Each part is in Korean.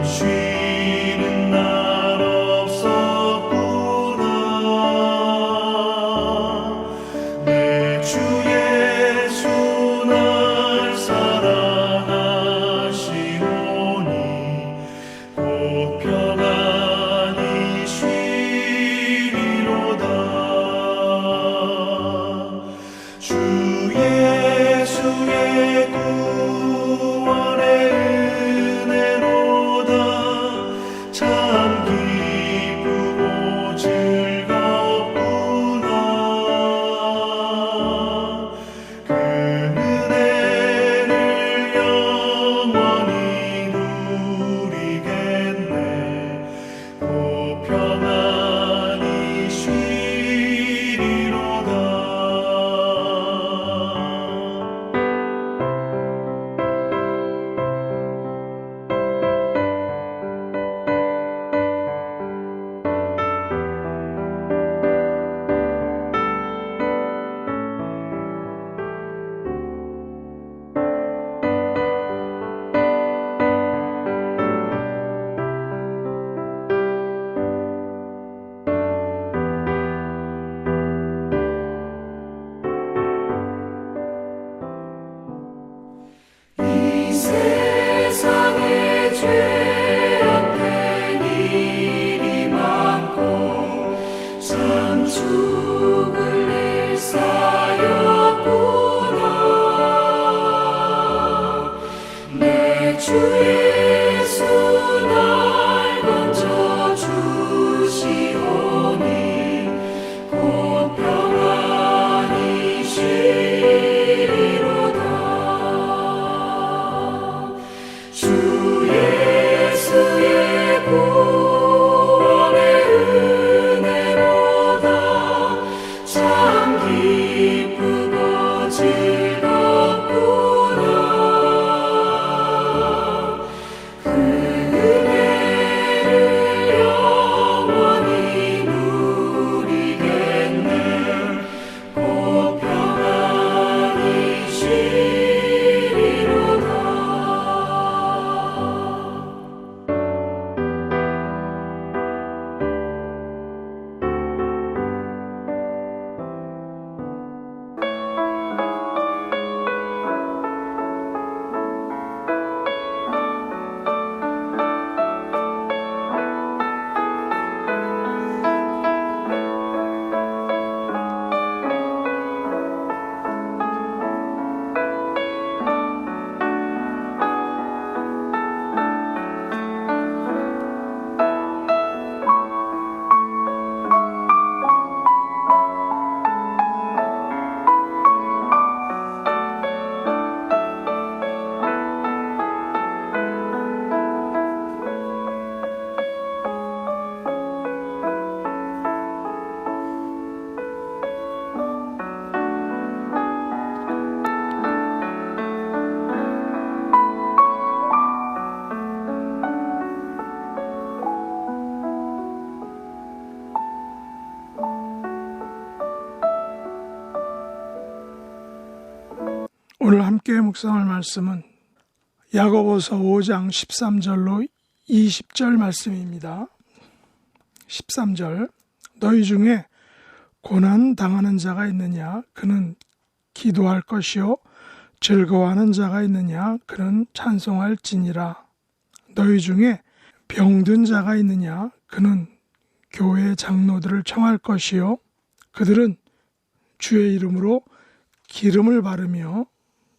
쉬는 날 없었구나. 내 주 예수 날 사랑하시오니 곧 평안히 쉬리로다. 주 예수의 구원의 은혜로다. 참 기쁘고 즐겁구나. 그 은혜를 영원히 누리겠네. 곧 평안히 쉬리로다. 이 세상에 죄 앞에 일이 많고 참 죽을 일 쌓였구나. 내 주 예수 날 건져주시오니 곧 평안히 쉬리로다. 주 예수의 구원의 은혜로다. 참 기쁘고 즐겁구나. 그 은혜를 영원히 누리겠네. 곧 평안히 쉬리로다. 오늘 함께 묵상할 말씀은 야고보서 5장 13절로 20절 말씀입니다. 13절 너희 중에 고난 당하는 자가 있느냐? 그는 기도할 것이요 즐거워하는 자가 있느냐? 그는 찬송할지니라. 너희 중에 병든 자가 있느냐? 그는 교회 장로들을 청할 것이요 그들은 주의 이름으로 기름을 바르며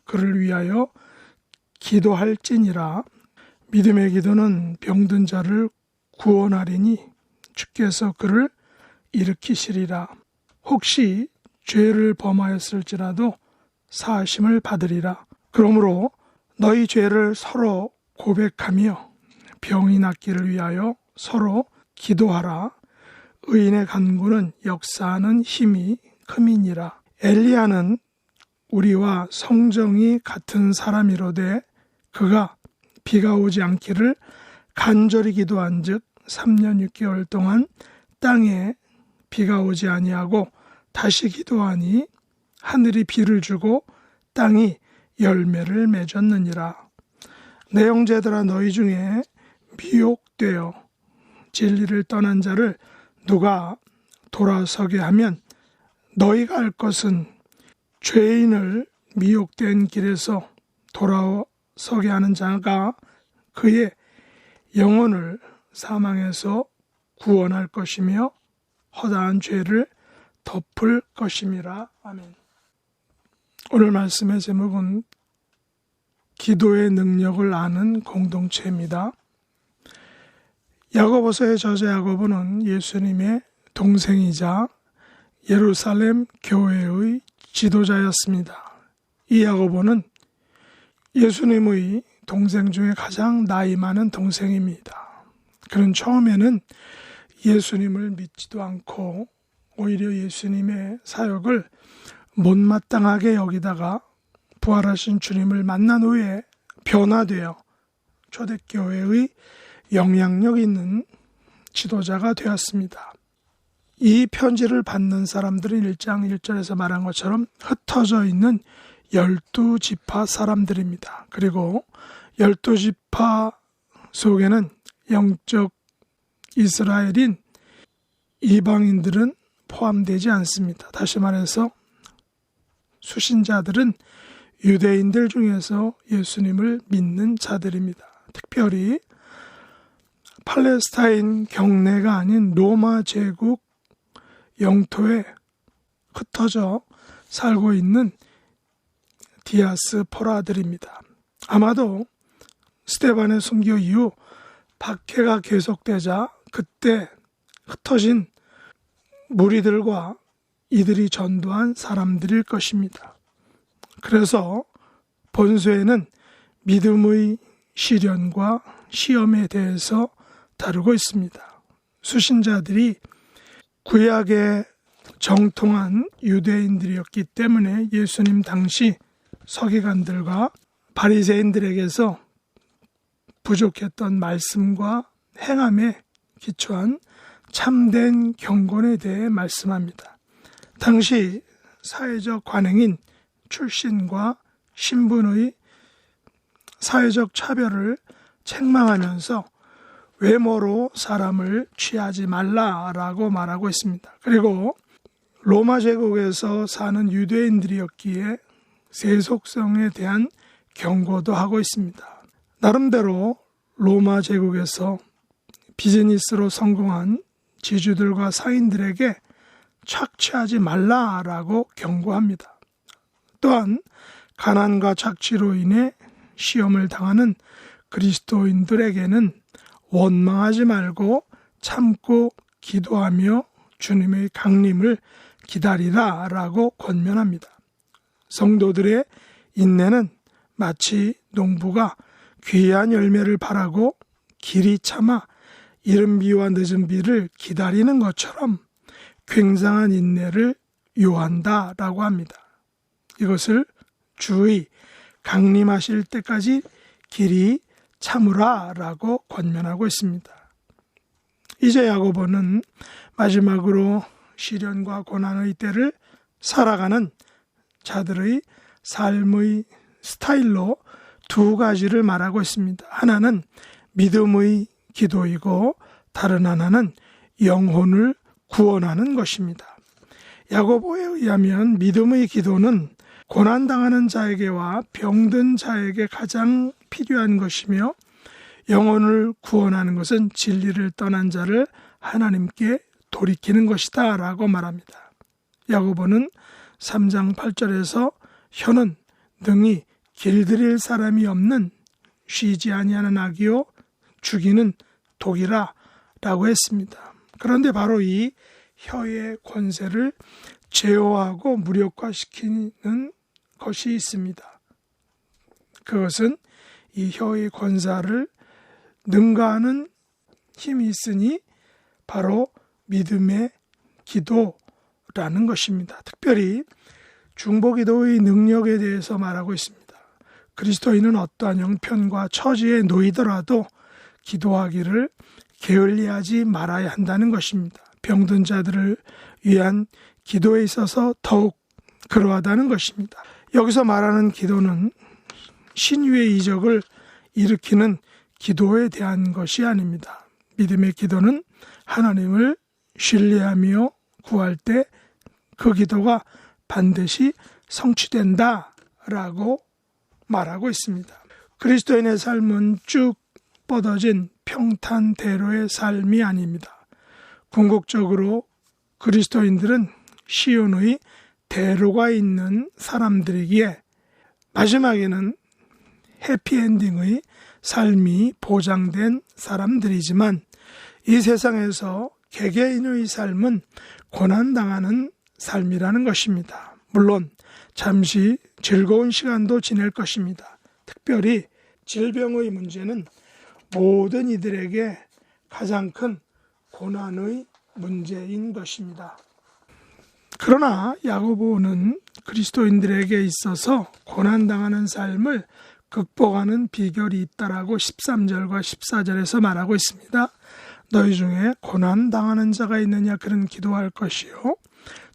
그를 위하여 기도할지니라. 믿음의 기도는 병든 자를 구원하리니 주께서 그를 일으키시리라. 혹시 죄를 범하였을지라도 사하심을 받으리라. 그러므로 너희 죄를 서로 고백하며 병이 낫기를 위하여 서로 기도하라. 의인의 간구는 역사하는 힘이 큼이니라. 엘리야는 우리와 성정이 같은 사람이로되 그가 비가 오지 않기를 간절히 기도한즉 3년 6개월 동안 땅에 비가 오지 아니하고 다시 기도하니 하늘이 비를 주고 땅이 열매를 맺었느니라. 내 형제들아 너희 중에 미혹되어 진리를 떠난 자를 누가 돌아서게 하면 너희가 할 것은 죄인을 미혹된 길에서 돌아서게 하는 자가 그의 영혼을 사망에서 구원할 것이며 허다한 죄를 덮을 것임이라. 아멘. 오늘 말씀의 제목은 기도의 능력을 아는 공동체입니다. 야고보서의 저자 야고보는 예수님의 동생이자 예루살렘 교회의 지도자였습니다. 이 야고보는 예수님의 동생 중에 가장 나이 많은 동생입니다. 그는 처음에는 예수님을 믿지도 않고 오히려 예수님의 사역을 못마땅하게 여기다가 부활하신 주님을 만난 후에 변화되어 초대교회의 영향력 있는 지도자가 되었습니다. 이 편지를 받는 사람들은 1장 1절에서 말한 것처럼 흩어져 있는 12지파 사람들입니다. 그리고 12지파 속에는 영적 이스라엘인 이방인들은 포함되지 않습니다. 다시 말해서 수신자들은 유대인들 중에서 예수님을 믿는 자들입니다. 특별히 팔레스타인 경내가 아닌 로마 제국 영토에 흩어져 살고 있는 디아스포라들입니다. 아마도 스데반의 순교 이후 박해가 계속되자 그때 흩어진 무리들과 이들이 전도한 사람들일 것입니다. 그래서 본서에는 믿음의 시련과 시험에 대해서 다루고 있습니다. 수신자들이 구약에 정통한 유대인들이었기 때문에 예수님 당시 서기관들과 바리새인들에게서 부족했던 말씀과 행함에 기초한 참된 경건에 대해 말씀합니다. 당시 사회적 관행인 출신과 신분의 사회적 차별을 책망하면서 외모로 사람을 취하지 말라라고 말하고 있습니다. 그리고 로마 제국에서 사는 유대인들이었기에 세속성에 대한 경고도 하고 있습니다. 나름대로 로마 제국에서 비즈니스로 성공한 지주들과 상인들에게 착취하지 말라라고 경고합니다. 또한 가난과 착취로 인해 시험을 당하는 그리스도인들에게는 원망하지 말고 참고 기도하며 주님의 강림을 기다리라라고 권면합니다. 성도들의 인내는 마치 농부가 귀한 열매를 바라고 길이 참아 이른 비와 늦은 비를 기다리는 것처럼 굉장한 인내를 요한다라고 합니다. 이것을 주의 강림하실 때까지 길이 참으라라고 권면하고 있습니다. 이제 야고보는 마지막으로 시련과 고난의 때를 살아가는 자들의 삶의 스타일로 두 가지를 말하고 있습니다. 하나는 믿음의 기도이고 다른 하나는 영혼을 구원하는 것입니다. 야고보에 의하면 믿음의 기도는 고난당하는 자에게와 병든 자에게 가장 필요한 것이며 영혼을 구원하는 것은 진리를 떠난 자를 하나님께 돌이키는 것이다 라고 말합니다. 야고보는 3장 8절에서 혀는 능히 길들일 사람이 없는 쉬지 아니하는 악이요 죽이는 독이라 라고 했습니다. 그런데 바로 이 혀의 권세를 제어하고 무력화시키는 것이 있습니다. 그것은 이 혀의 권세를 능가하는 힘이 있으니 바로 믿음의 기도라는 것입니다. 특별히 중보기도의 능력에 대해서 말하고 있습니다. 그리스도인은 어떠한 형편과 처지에 놓이더라도 기도하기를 게을리하지 말아야 한다는 것입니다. 병든 자들을 위한 기도에 있어서 더욱 그러하다는 것입니다. 여기서 말하는 기도는 신유의 이적을 일으키는 기도에 대한 것이 아닙니다. 믿음의 기도는 하나님을 신뢰하며 구할 때 그 기도가 반드시 성취된다라고 말하고 있습니다. 그리스도인의 삶은 쭉 뻗어진 평탄대로의 삶이 아닙니다. 궁극적으로 그리스도인들은 시온의 대로가 있는 사람들이기에 마지막에는 해피엔딩의 삶이 보장된 사람들이지만 이 세상에서 개개인의 삶은 고난당하는 삶이라는 것입니다. 물론 잠시 즐거운 시간도 지낼 것입니다. 특별히 질병의 문제는 모든 이들에게 가장 큰 고난의 문제인 것입니다. 그러나 야고보는 그리스도인들에게 있어서 고난당하는 삶을 극복하는 비결이 있다라고 13절과 14절에서 말하고 있습니다. 너희 중에 고난당하는 자가 있느냐 그는 기도할 것이요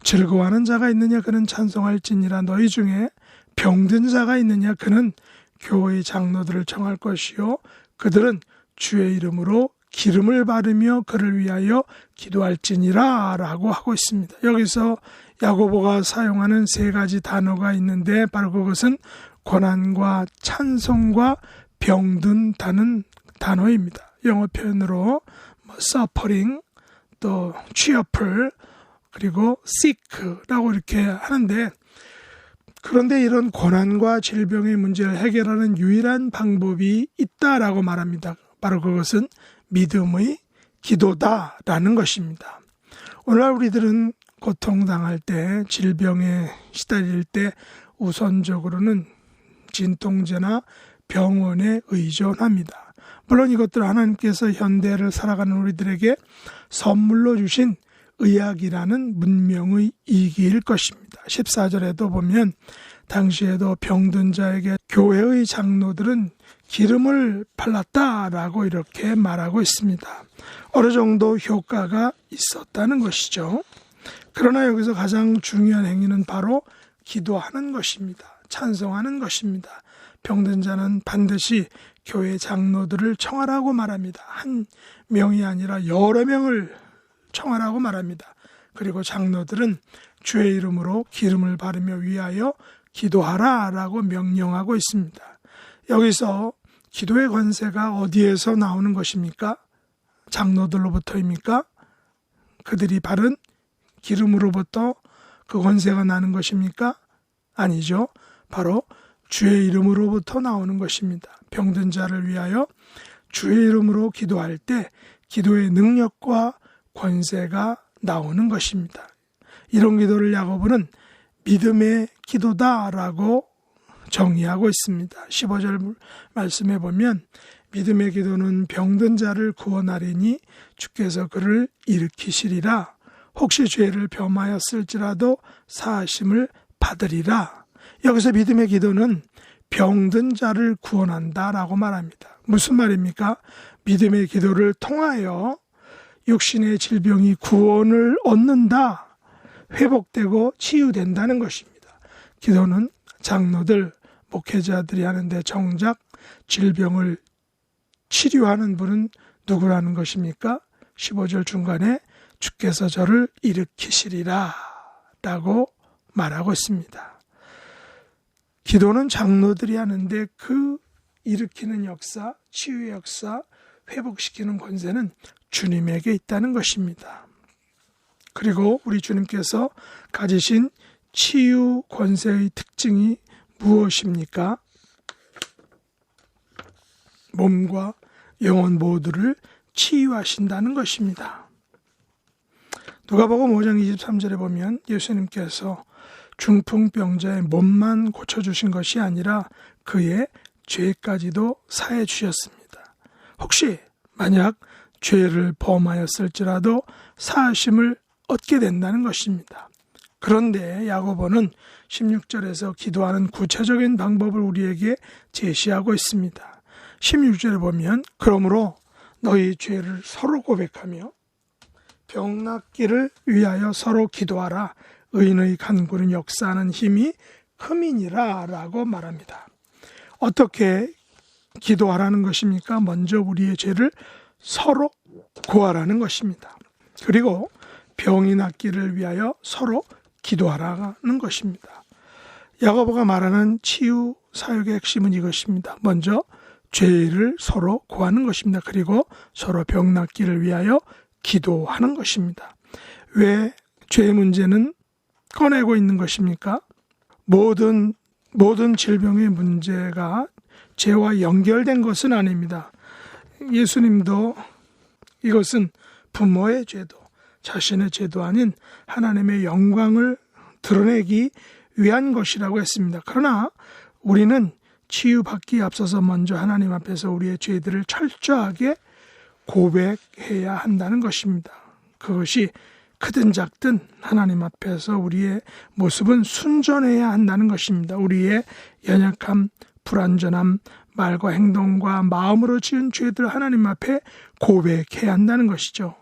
즐거워하는 자가 있느냐 그는 찬송할지니라. 너희 중에 병든 자가 있느냐 그는 교회의 장로들을 청할 것이요 그들은 주의 이름으로 기름을 바르며 그를 위하여 기도할지니라 라고 하고 있습니다. 여기서 야고보가 사용하는 세 가지 단어가 있는데 바로 그것은 고난과 찬송과 병든다는 단어입니다. 영어 표현으로 suffering, 또 cheerful, 그리고 sick라고 이렇게 하는데, 그런데 이런 고난과 질병의 문제를 해결하는 유일한 방법이 있다라고 말합니다. 바로 그것은 믿음의 기도다라는 것입니다. 오늘날 우리들은 고통당할 때, 질병에 시달릴 때 우선적으로는 진통제나 병원에 의존합니다. 물론 이것들 하나님께서 현대를 살아가는 우리들에게 선물로 주신 의학이라는 문명의 이기일 것입니다. 14절에도 보면 당시에도 병든 자에게 교회의 장로들은 기름을 발랐다라고 이렇게 말하고 있습니다. 어느 정도 효과가 있었다는 것이죠. 그러나 여기서 가장 중요한 행위는 바로 기도하는 것입니다. 찬송하는 것입니다. 병든 자는 반드시 교회 장로들을 청하라고 말합니다. 한 명이 아니라 여러 명을 청하라고 말합니다. 그리고 장로들은 주의 이름으로 기름을 바르며 위하여 기도하라 라고 명령하고 있습니다. 여기서 기도의 권세가 어디에서 나오는 것입니까? 장로들로부터입니까? 그들이 바른 기름으로부터 그 권세가 나는 것입니까? 아니죠. 바로 주의 이름으로부터 나오는 것입니다. 병든 자를 위하여 주의 이름으로 기도할 때 기도의 능력과 권세가 나오는 것입니다. 이런 기도를 야고보는 믿음의 기도다라고 정의하고 있습니다. 15절 말씀해 보면 믿음의 기도는 병든 자를 구원하리니 주께서 그를 일으키시리라. 혹시 죄를 범하였을지라도 사하심을 받으리라. 여기서 믿음의 기도는 병든 자를 구원한다라고 말합니다. 무슨 말입니까? 믿음의 기도를 통하여 육신의 질병이 구원을 얻는다, 회복되고 치유된다는 것입니다. 기도는 장로들, 목회자들이 하는데 정작 질병을 치료하는 분은 누구라는 것입니까? 15절 중간에 주께서 저를 일으키시리라 라고 말하고 있습니다. 기도는 장로들이 하는데 그 일으키는 역사, 치유의 역사, 회복시키는 권세는 주님에게 있다는 것입니다. 그리고 우리 주님께서 가지신 치유 권세의 특징이 무엇입니까? 몸과 영혼 모두를 치유하신다는 것입니다. 누가복음 5장 23절에 보면 예수님께서 중풍병자의 몸만 고쳐주신 것이 아니라 그의 죄까지도 사해 주셨습니다. 혹시 만약 죄를 범하였을지라도 사하심을 얻게 된다는 것입니다. 그런데 야고보는 16절에서 기도하는 구체적인 방법을 우리에게 제시하고 있습니다. 16절에 보면 그러므로 너희 죄를 서로 고백하며 병 낫기를 위하여 서로 기도하라. 의인의 간구는 역사하는 힘이 큼이니라 라고 말합니다. 어떻게 기도하라는 것입니까? 먼저 우리의 죄를 서로 고하라는 것입니다. 그리고 병이 낫기를 위하여 서로 기도하라는 것입니다. 야고보가 말하는 치유 사역의 핵심은 이것입니다. 먼저 죄를 서로 고하는 것입니다. 그리고 서로 병 낫기를 위하여 기도하는 것입니다. 왜 죄의 문제는 꺼내고 있는 것입니까? 모든 질병의 문제가 죄와 연결된 것은 아닙니다. 예수님도 이것은 부모의 죄도 자신의 죄도 아닌 하나님의 영광을 드러내기 위한 것이라고 했습니다. 그러나 우리는 치유받기에 앞서서 먼저 하나님 앞에서 우리의 죄들을 철저하게 고백해야 한다는 것입니다. 그것이 크든 작든 하나님 앞에서 우리의 모습은 순전해야 한다는 것입니다. 우리의 연약함, 불완전함, 말과 행동과 마음으로 지은 죄들 하나님 앞에 고백해야 한다는 것이죠.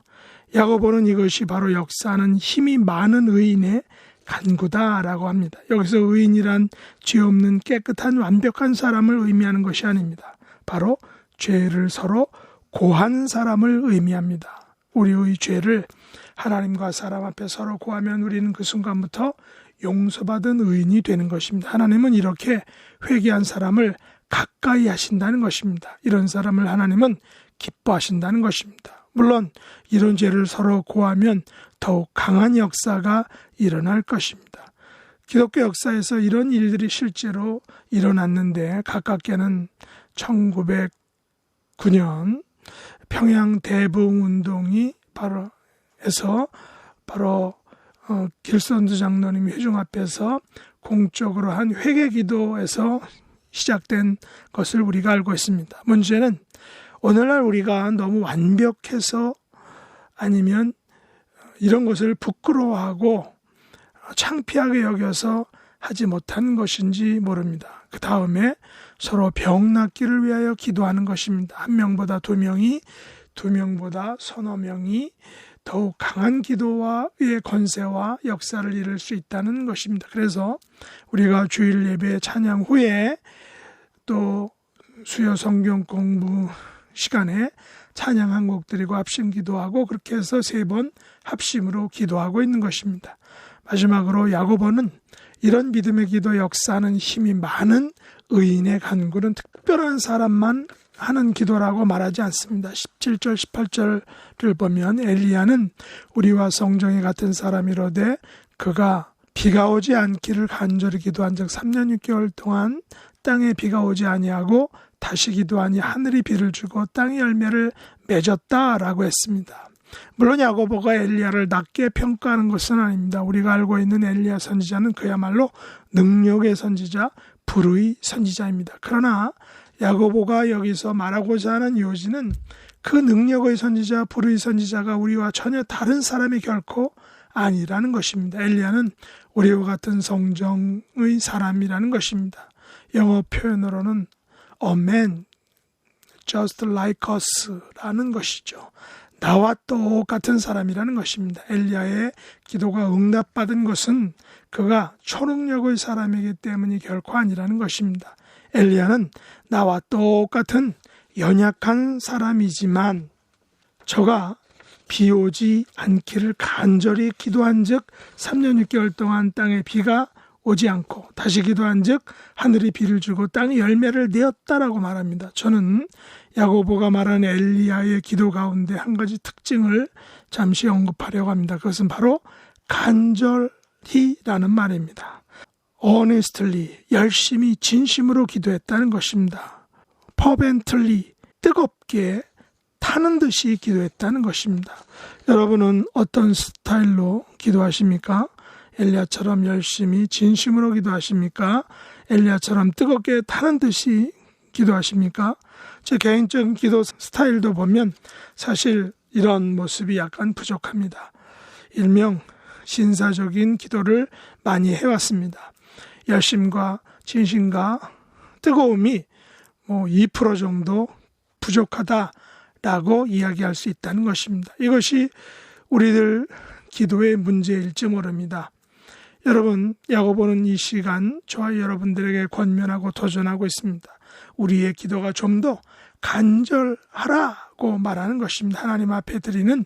야고보는 이것이 바로 역사하는 힘이 많은 의인의 간구다라고 합니다. 여기서 의인이란 죄 없는 깨끗한 완벽한 사람을 의미하는 것이 아닙니다. 바로 죄를 서로 고한 사람을 의미합니다. 우리의 죄를 하나님과 사람 앞에 서로 고하면 우리는 그 순간부터 용서받은 의인이 되는 것입니다. 하나님은 이렇게 회개한 사람을 가까이 하신다는 것입니다. 이런 사람을 하나님은 기뻐하신다는 것입니다. 물론 이런 죄를 서로 고하면 더욱 강한 역사가 일어날 것입니다. 기독교 역사에서 이런 일들이 실제로 일어났는데 가깝게는 1909년 평양 대부흥운동이 바로 길선두 장로님이 회중 앞에서 공적으로 한 회개기도에서 시작된 것을 우리가 알고 있습니다. 문제는 오늘날 우리가 너무 완벽해서 아니면 이런 것을 부끄러워하고 창피하게 여겨서 하지 못한 것인지 모릅니다. 그 다음에 서로 병 낫기를 위하여 기도하는 것입니다. 한 명보다 두 명이, 두 명보다 서너 명이 더욱 강한 기도와의 권세와 역사를 이룰 수 있다는 것입니다. 그래서 우리가 주일 예배 찬양 후에 또 수요 성경 공부 시간에 찬양 한 곡 드리고 합심 기도하고 그렇게 해서 3번 합심으로 기도하고 있는 것입니다. 마지막으로 야고보는 이런 믿음의 기도 역사하는 힘이 많은 의인의 간구는 특별한 사람만 하는 기도라고 말하지 않습니다. 17절 18절을 보면 엘리야는 우리와 성정이 같은 사람이로되 그가 비가 오지 않기를 간절히 기도한 적 3년 6개월 동안 땅에 비가 오지 아니하고 다시 기도하니 하늘이 비를 주고 땅이 열매를 맺었다라고 했습니다. 물론 야고보가 엘리야를 낮게 평가하는 것은 아닙니다. 우리가 알고 있는 엘리야 선지자는 그야말로 능력의 선지자, 불의 선지자입니다. 그러나 야고보가 여기서 말하고자 하는 요지는 그 능력의 선지자, 불의 선지자가 우리와 전혀 다른 사람이 결코 아니라는 것입니다. 엘리야는 우리와 같은 성정의 사람이라는 것입니다. 영어 표현으로는 a man just like us라는 것이죠. 나와 똑같은 사람이라는 것입니다. 엘리야의 기도가 응답받은 것은 그가 초능력의 사람이기 때문이 결코 아니라는 것입니다. 엘리야는 나와 똑같은 연약한 사람이지만 저가 비 오지 않기를 간절히 기도한 즉 3년 6개월 동안 땅에 비가 오지 않고 다시 기도한 즉 하늘이 비를 주고 땅이 열매를 내었다라고 말합니다. 저는 야고보가 말하는 엘리야의 기도 가운데 한 가지 특징을 잠시 언급하려고 합니다. 그것은 바로 간절히라는 말입니다. honestly, 열심히 진심으로 기도했다는 것입니다. fervently, 뜨겁게 타는 듯이 기도했다는 것입니다. 여러분은 어떤 스타일로 기도하십니까? 엘리야처럼 열심히 진심으로 기도하십니까? 엘리야처럼 뜨겁게 타는 듯이 기도하십니까? 제 개인적인 기도 스타일도 보면 사실 이런 모습이 약간 부족합니다. 일명 신사적인 기도를 많이 해왔습니다. 열심과 진심과 뜨거움이 2% 정도 부족하다라고 이야기할 수 있다는 것입니다. 이것이 우리들 기도의 문제일지 모릅니다. 여러분, 야고보는 이 시간 저와 여러분들에게 권면하고 도전하고 있습니다. 우리의 기도가 좀 더 간절하라고 말하는 것입니다. 하나님 앞에 드리는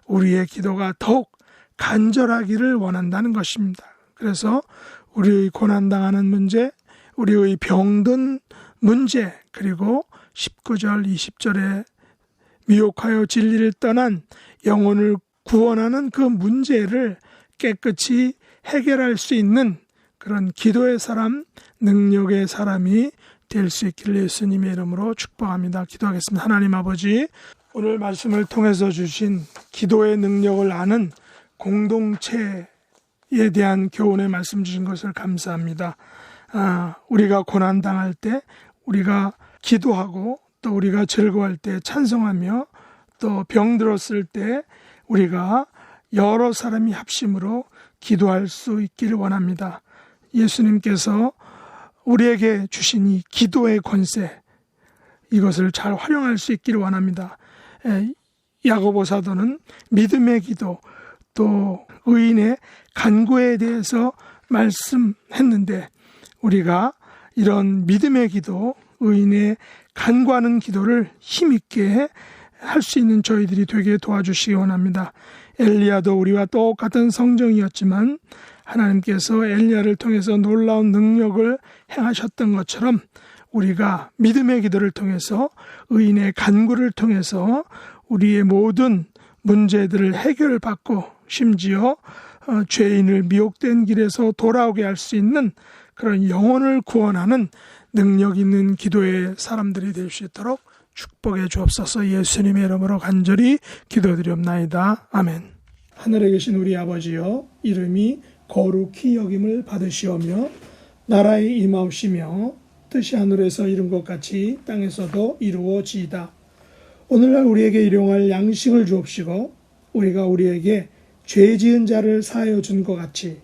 우리의 기도가 더욱 간절하기를 원한다는 것입니다. 그래서 우리의 고난당하는 문제, 우리의 병든 문제, 그리고 19절, 20절에 미혹하여 진리를 떠난 영혼을 구원하는 그 문제를 깨끗이 해결할 수 있는 그런 기도의 사람, 능력의 사람이 될 수 있기를 예수님의 이름으로 축복합니다. 기도하겠습니다. 하나님 아버지, 오늘 말씀을 통해서 주신 기도의 능력을 아는 공동체에 대한 교훈의 말씀 주신 것을 감사합니다. 우리가 고난당할 때 우리가 기도하고 또 우리가 즐거워할 때 찬송하며 또 병들었을 때 우리가 여러 사람이 합심으로 기도할 수 있기를 원합니다. 예수님께서 우리에게 주신 이 기도의 권세, 이것을 잘 활용할 수 있기를 원합니다. 야고보 사도는 믿음의 기도, 또 의인의 간구에 대해서 말씀했는데 우리가 이런 믿음의 기도, 의인의 간구하는 기도를 힘있게 할 수 있는 저희들이 되게 도와주시기 원합니다. 엘리야도 우리와 똑같은 성정이었지만 하나님께서 엘리야를 통해서 놀라운 능력을 행하셨던 것처럼 우리가 믿음의 기도를 통해서 의인의 간구를 통해서 우리의 모든 문제들을 해결받고 심지어 죄인을 미혹된 길에서 돌아오게 할 수 있는 그런 영혼을 구원하는 능력 있는 기도의 사람들이 될 수 있도록 축복해 주옵소서. 예수님의 이름으로 간절히 기도드리옵나이다. 아멘. 하늘에 계신 우리 아버지여, 이름이 거룩히 여김을 받으시오며 나라의 임하옵시며 뜻이 하늘에서 이룬 것 같이 땅에서도 이루어지이다. 오늘날 우리에게 일용할 양식을 주옵시고 우리가 우리에게 죄 지은 자를 사하여 준 것 같이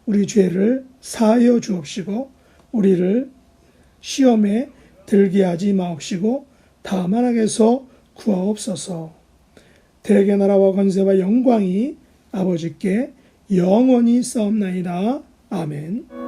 우리 죄를 사하여 주옵시고 우리를 시험에 들게 하지 마옵시고 다만 악에서 구하옵소서. 대개 나라와 권세와 영광이 아버지께 영원히 싸움나이다. 아멘.